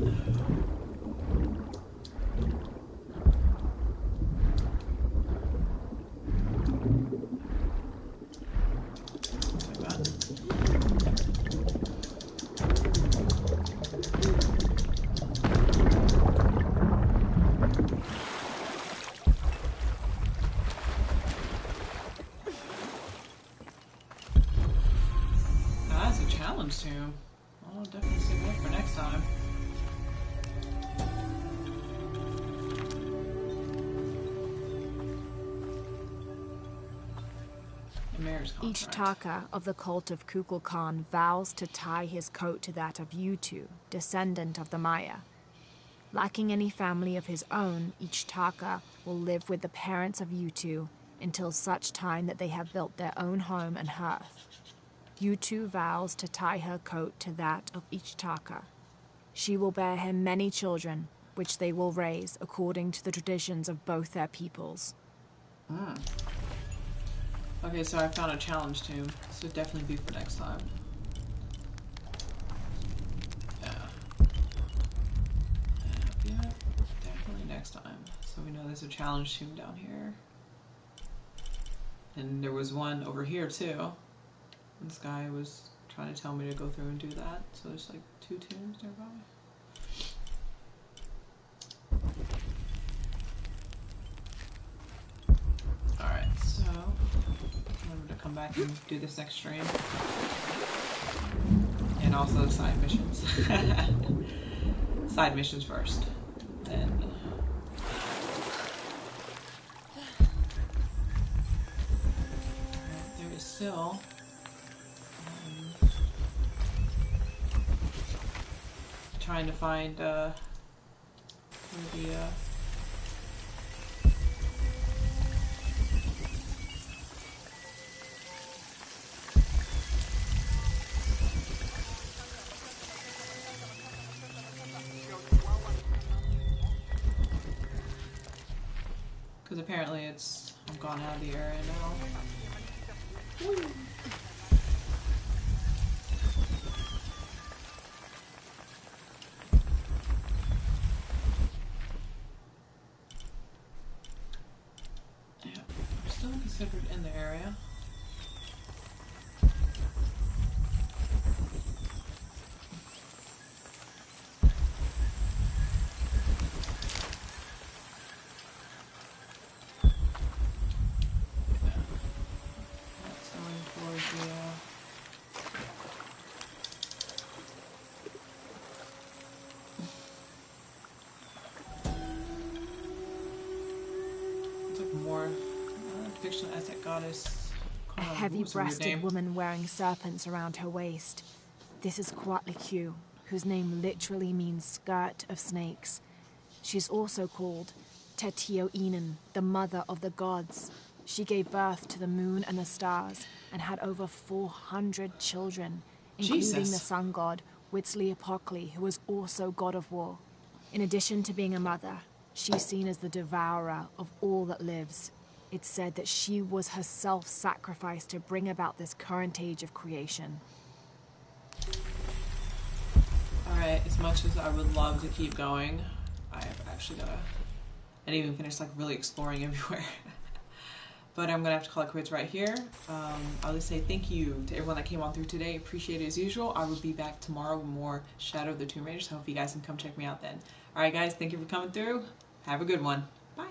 Tomb. I'll definitely save that for next time. Each Taka of the cult of Kukulkan vows to tie his coat to that of Yutu, descendant of the Maya. Lacking any family of his own, each Taka will live with the parents of Yutu until such time that they have built their own home and hearth. Yutu vows to tie her coat to that of each Taka. She will bear him many children, which they will raise according to the traditions of both their peoples. Okay, so I found a challenge tomb. This would definitely be for next time. Yeah, definitely next time. So we know there's a challenge tomb down here. And there was one over here too. This guy was trying to tell me to go through and do that, so there's like 2 tombs nearby. Alright, so remember to come back and do this next stream. And also the side missions. Side missions first. Then there is still trying to find where the because apparently it's I've gone out of the area now. Woo. Considered in the area. That's going towards the it's like more fictional Aztec goddess. A heavy-breasted woman wearing serpents around her waist. This is Kuatlikyu, whose name literally means skirt of snakes. She's also called Tetioinen, the mother of the gods. She gave birth to the moon and the stars and had over 400 children, including Jesus. the sun god, Huitzilopochtli, who was also god of war. In addition to being a mother, she's seen as the devourer of all that lives. It's said that she was herself sacrificed to bring about this current age of creation. Alright, as much as I would love to keep going, I've actually gotta... I didn't even finish like really exploring everywhere. But I'm gonna have to call it quits right here. I'll just say thank you to everyone that came on through today. Appreciate it as usual. I will be back tomorrow with more Shadow of the Tomb Raider, so I hope you guys can come check me out then. Alright guys, thank you for coming through. Have a good one. Bye!